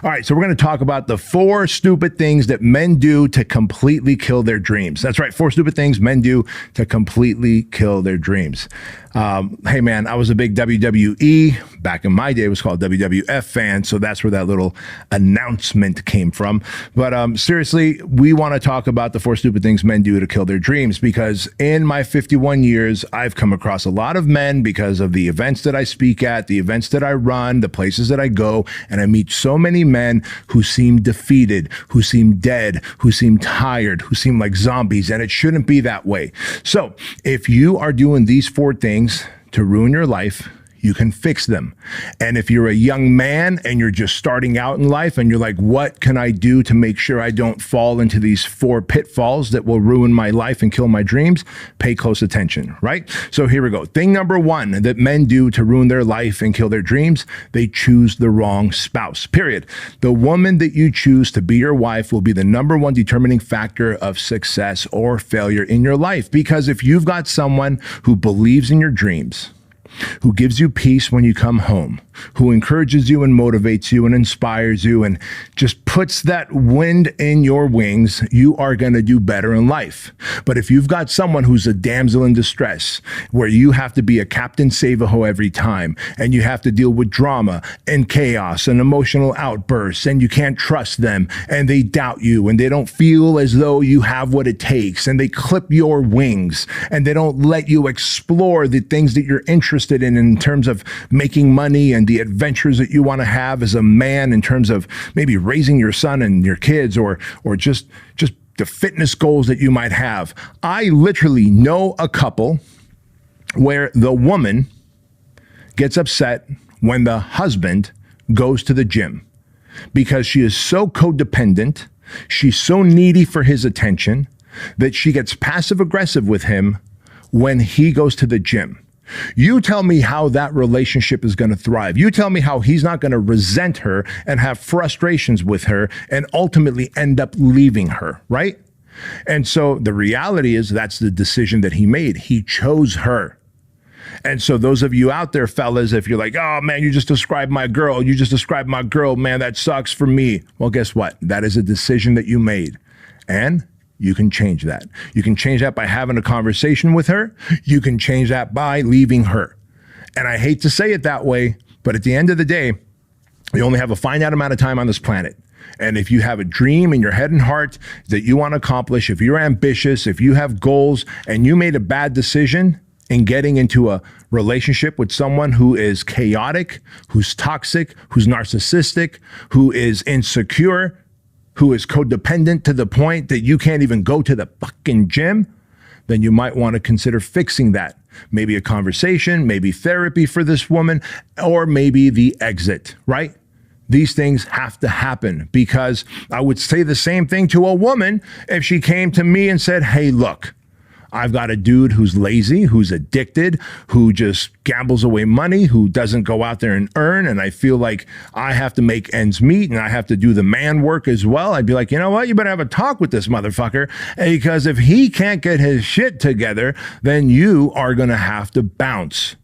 All right, so we're going to talk about the 4 stupid things that men do to completely kill their dreams. That's right, 4 stupid things men do to completely kill their dreams. Hey man, I was a big WWE, back in my day it was called WWF fan, so that's where that little announcement came from. But seriously, we want to talk about the 4 stupid things men do to kill their dreams, because in my 51 years, I've come across a lot of men because of the events that I speak at, the events that I run, the places that I go, and I meet so many men who seem defeated, who seem dead, who seem tired, who seem like zombies, and it shouldn't be that way. So if you are doing these 4 things to ruin your life, you can fix them. And if you're a young man and you're just starting out in life and you're like, what can I do to make sure I don't fall into these 4 pitfalls that will ruin my life and kill my dreams? Pay close attention, right? So here we go. Thing number 1 that men do to ruin their life and kill their dreams: they choose the wrong spouse, period. The woman that you choose to be your wife will be the number 1 determining factor of success or failure in your life. Because if you've got someone who believes in your dreams, who gives you peace when you come home, who encourages you and motivates you and inspires you and just puts that wind in your wings, you are going to do better in life. But if you've got someone who's a damsel in distress, where you have to be a Captain Save-A-Ho every time, and you have to deal with drama and chaos and emotional outbursts, and you can't trust them, and they doubt you, and they don't feel as though you have what it takes, and they clip your wings, and they don't let you explore the things that you're interested in terms of making money and the adventures that you want to have as a man, in terms of maybe raising your son and your kids, or just the fitness goals that you might have. I literally know a couple where the woman gets upset when the husband goes to the gym because she is so codependent, she's so needy for his attention, that she gets passive aggressive with him when he goes to the gym. You tell me how that relationship is going to thrive. You tell me how he's not going to resent her and have frustrations with her and ultimately end up leaving her, right? And so the reality is that's the decision that he made. He chose her. And so those of you out there, fellas, if you're like, oh man, you just described my girl, man, that sucks for me. Well, guess what? That is a decision that you made. And you can change that. You can change that by having a conversation with her. You can change that by leaving her. And I hate to say it that way, but at the end of the day, you only have a finite amount of time on this planet. And if you have a dream in your head and heart that you want to accomplish, if you're ambitious, if you have goals, and you made a bad decision in getting into a relationship with someone who is chaotic, who's toxic, who's narcissistic, who is insecure, who is codependent to the point that you can't even go to the fucking gym, then you might want to consider fixing that. Maybe a conversation, maybe therapy for this woman, or maybe the exit, right? These things have to happen, because I would say the same thing to a woman if she came to me and said, hey, look, I've got a dude who's lazy, who's addicted, who just gambles away money, who doesn't go out there and earn, and I feel like I have to make ends meet and I have to do the man work as well. I'd be like, you know what? You better have a talk with this motherfucker, because if he can't get his shit together, then you are going to have to bounce.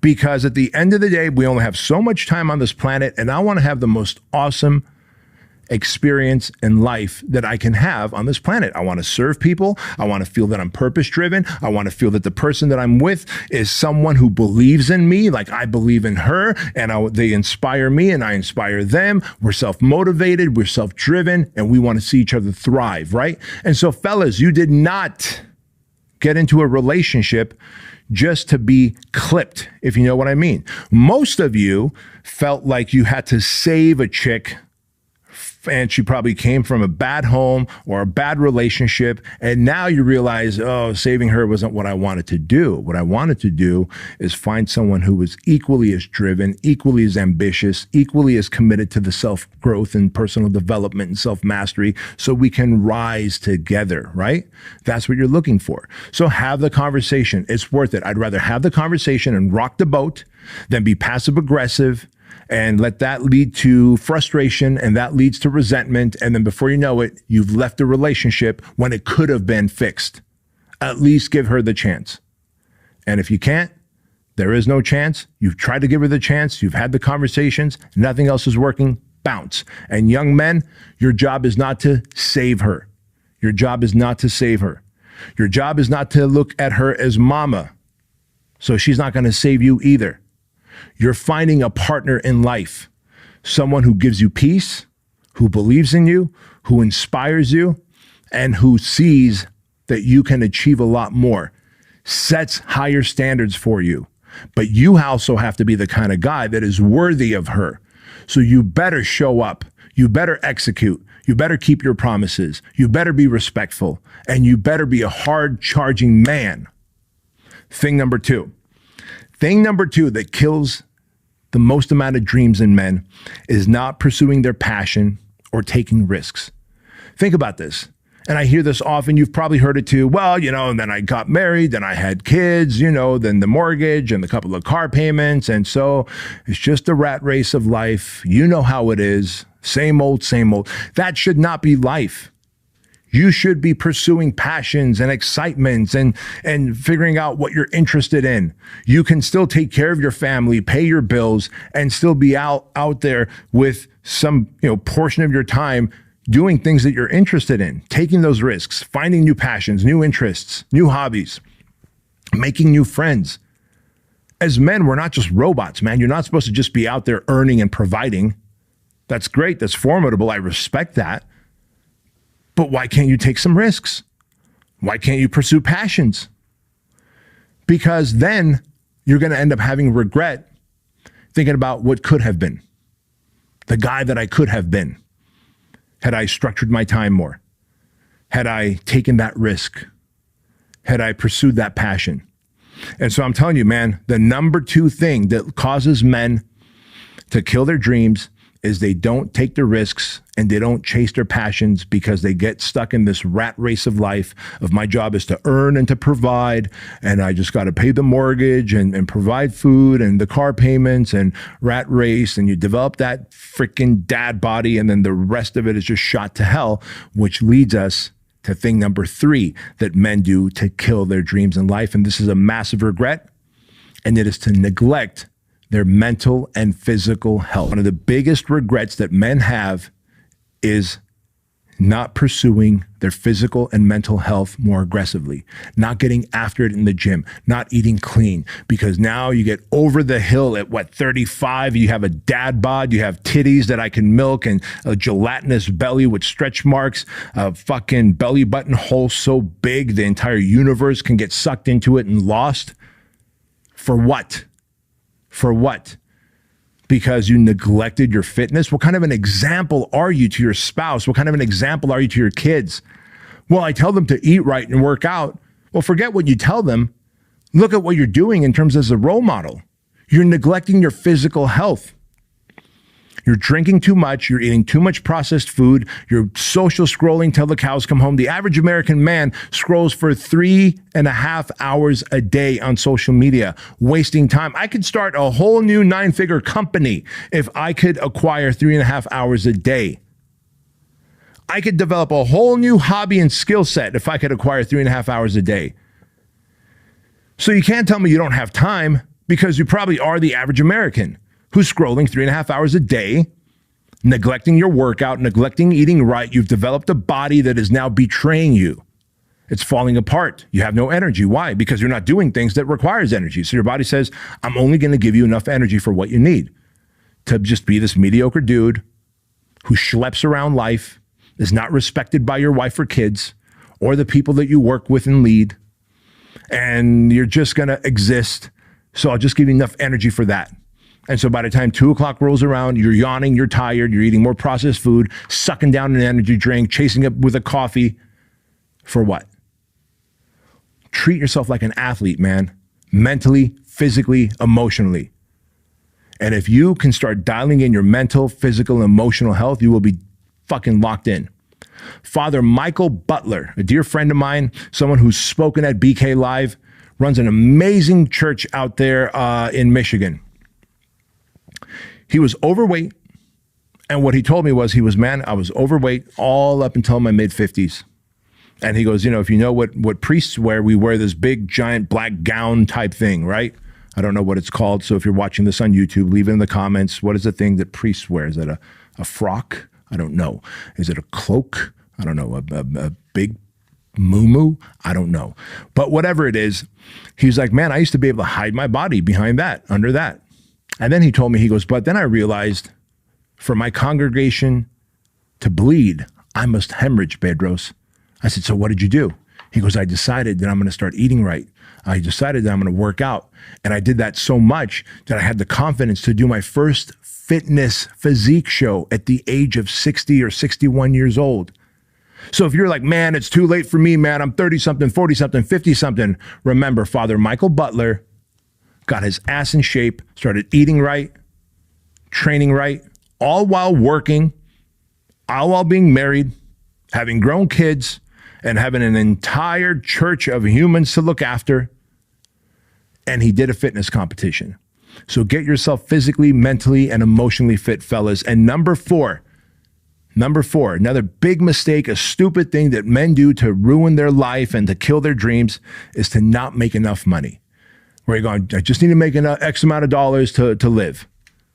Because at the end of the day, we only have so much time on this planet, and I want to have the most awesome experience in life that I can have on this planet. I want to serve people. I want to feel that I'm purpose driven. I want to feel that the person that I'm with is someone who believes in me, like I believe in her, and they inspire me and I inspire them. We're self-motivated, we're self-driven, and we want to see each other thrive, right? And so fellas, you did not get into a relationship just to be clipped, if you know what I mean. Most of you felt like you had to save a chick, and she probably came from a bad home or a bad relationship, and now you realize, oh, saving her wasn't what I wanted to do. What I wanted to do is find someone who was equally as driven, equally as ambitious, equally as committed to the self-growth and personal development and self-mastery, so we can rise together, right? That's what you're looking for. So have the conversation. It's worth it. I'd rather have the conversation and rock the boat than be passive-aggressive and let that lead to frustration, and that leads to resentment. And then before you know it, you've left a relationship when it could have been fixed. At least give her the chance. And if you can't, there is no chance. You've tried to give her the chance. You've had the conversations. Nothing else is working. bounce. And young men, your job is not to save her. Your job is not to save her. Your job is not to look at her as mama. So she's not going to save you either. You're finding a partner in life, someone who gives you peace, who believes in you, who inspires you, and who sees that you can achieve a lot more, sets higher standards for you. But you also have to be the kind of guy that is worthy of her. So you better show up. You better execute. You better keep your promises. You better be respectful. And you better be a hard-charging man. Thing number two. Thing number two that kills the most amount of dreams in men is not pursuing their passion or taking risks. Think about this. And I hear this often. You've probably heard it too. Well, and then I got married, then I had kids, then the mortgage and a couple of car payments. And so it's just a rat race of life. You know how it is. Same old, same old. That should not be life. You should be pursuing passions and excitements and figuring out what you're interested in. You can still take care of your family, pay your bills, and still be out there with some, portion of your time doing things that you're interested in, taking those risks, finding new passions, new interests, new hobbies, making new friends. As men, we're not just robots, man. You're not supposed to just be out there earning and providing. That's great. That's formidable. I respect that. But why can't you take some risks? Why can't you pursue passions? Because then you're going to end up having regret thinking about what could have been. The guy that I could have been. Had I structured my time more? Had I taken that risk? Had I pursued that passion? And so I'm telling you, man, the number two thing that causes men to kill their dreams is they don't take the risks and they don't chase their passions because they get stuck in this rat race of life of my job is to earn and to provide, and I just got to pay the mortgage and provide food and the car payments and rat race, and you develop that freaking dad body, and then the rest of it is just shot to hell, which leads us to thing number three that men do to kill their dreams in life. And this is a massive regret, and it is to neglect their mental and physical health. One of the biggest regrets that men have is not pursuing their physical and mental health more aggressively, not getting after it in the gym, not eating clean, because now you get over the hill at 35, you have a dad bod, you have titties that I can milk and a gelatinous belly with stretch marks, a fucking belly button hole so big the entire universe can get sucked into it and lost. For what? For what? Because you neglected your fitness? What kind of an example are you to your spouse? What kind of an example are you to your kids? Well, I tell them to eat right and work out. Well, forget what you tell them. Look at what you're doing in terms as a role model. You're neglecting your physical health. You're drinking too much. You're eating too much processed food. You're social scrolling till the cows come home. The average American man scrolls for 3.5 hours a day on social media, wasting time. I could start a whole new 9-figure company if I could acquire 3.5 hours a day. I could develop a whole new hobby and skill set if I could acquire 3.5 hours a day. So you can't tell me you don't have time, because you probably are the average American who's scrolling 3.5 hours a day, neglecting your workout, neglecting eating right. You've developed a body that is now betraying you. It's falling apart. You have no energy. Why? Because you're not doing things that requires energy. So your body says, I'm only going to give you enough energy for what you need to just be this mediocre dude who schleps around life, is not respected by your wife or kids or the people that you work with and lead, and you're just going to exist. So I'll just give you enough energy for that. And so by the time 2 o'clock rolls around, you're yawning, you're tired, you're eating more processed food, sucking down an energy drink, chasing it with a coffee. For what? Treat yourself like an athlete, man. Mentally, physically, emotionally. And if you can start dialing in your mental, physical, emotional health, you will be fucking locked in. Father Michael Butler, a dear friend of mine, someone who's spoken at BK Live, runs an amazing church out there in Michigan. He was overweight, and what he told me was I was overweight all up until my mid-50s. And he goes, if you know what priests wear, we wear this big, giant black gown type thing, right? I don't know what it's called, so if you're watching this on YouTube, leave it in the comments. What is the thing that priests wear? Is that A frock? I don't know. Is it a cloak? I don't know. A big moo-moo? I don't know. But whatever it is, he's like, man, I used to be able to hide my body behind that, under that. And then he told me, he goes, but then I realized for my congregation to bleed, I must hemorrhage, Bedros. I said, so what did you do? He goes, I decided that I'm going to start eating right. I decided that I'm going to work out. And I did that so much that I had the confidence to do my first fitness physique show at the age of 60 or 61 years old. So if you're like, man, it's too late for me, man, I'm 30 something, 40 something, 50 something. Remember, Father Michael Butler got his ass in shape, started eating right, training right, all while working, all while being married, having grown kids, and having an entire church of humans to look after. And he did a fitness competition. So get yourself physically, mentally, and emotionally fit, fellas. And number four, another big mistake, a stupid thing that men do to ruin their life and to kill their dreams is to not make enough money. Where you're going, I just need to make enough X amount of dollars to live,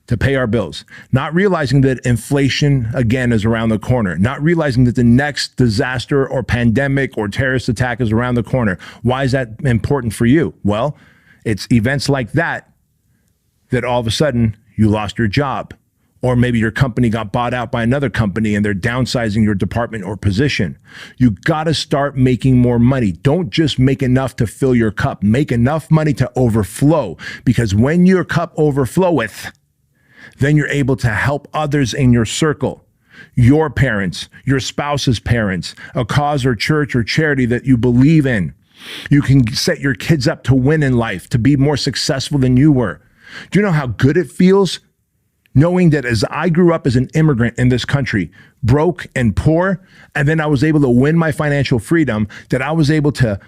to pay our bills. Not realizing that inflation, again, is around the corner. Not realizing that the next disaster or pandemic or terrorist attack is around the corner. Why is that important for you? Well, it's events like that all of a sudden you lost your job. Or maybe your company got bought out by another company and they're downsizing your department or position. You got to start making more money. Don't just make enough to fill your cup. Make enough money to overflow. Because when your cup overfloweth, then you're able to help others in your circle. Your parents, your spouse's parents, a cause or church or charity that you believe in. You can set your kids up to win in life, to be more successful than you were. Do you know how good it feels knowing that as I grew up as an immigrant in this country, broke and poor, and then I was able to win my financial freedom, that I was able to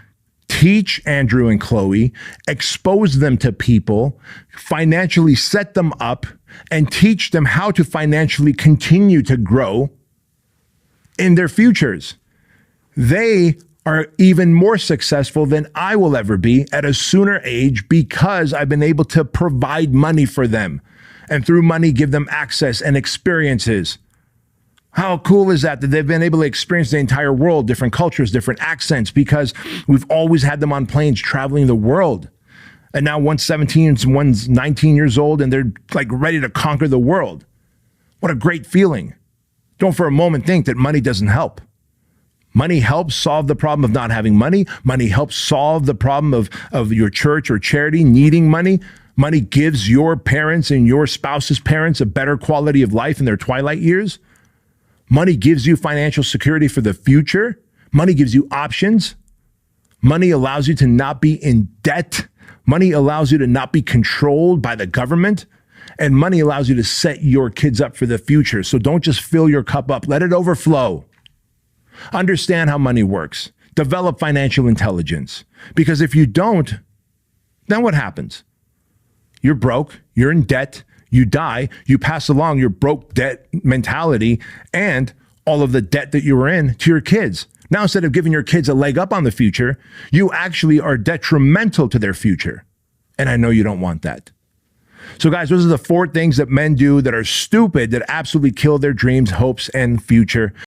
teach Andrew and Chloe, expose them to people, financially set them up, and teach them how to financially continue to grow in their futures. They are even more successful than I will ever be at a sooner age because I've been able to provide money for them. And through money, give them access and experiences. How cool is that they've been able to experience the entire world, different cultures, different accents, because we've always had them on planes traveling the world. And now one's 17, one's 19 years old, and they're like ready to conquer the world. What a great feeling. Don't for a moment think that money doesn't help. Money helps solve the problem of not having money. Money helps solve the problem of your church or charity needing money. Money gives your parents and your spouse's parents a better quality of life in their twilight years. Money gives you financial security for the future. Money gives you options. Money allows you to not be in debt. Money allows you to not be controlled by the government. And money allows you to set your kids up for the future. So don't just fill your cup up. Let it overflow. Understand how money works. Develop financial intelligence. Because if you don't, then what happens? You're broke, you're in debt, you die, you pass along your broke debt mentality and all of the debt that you were in to your kids. Now, instead of giving your kids a leg up on the future, you actually are detrimental to their future. And I know you don't want that. So guys, those are the 4 things that men do that are stupid, that absolutely kill their dreams, hopes, and future.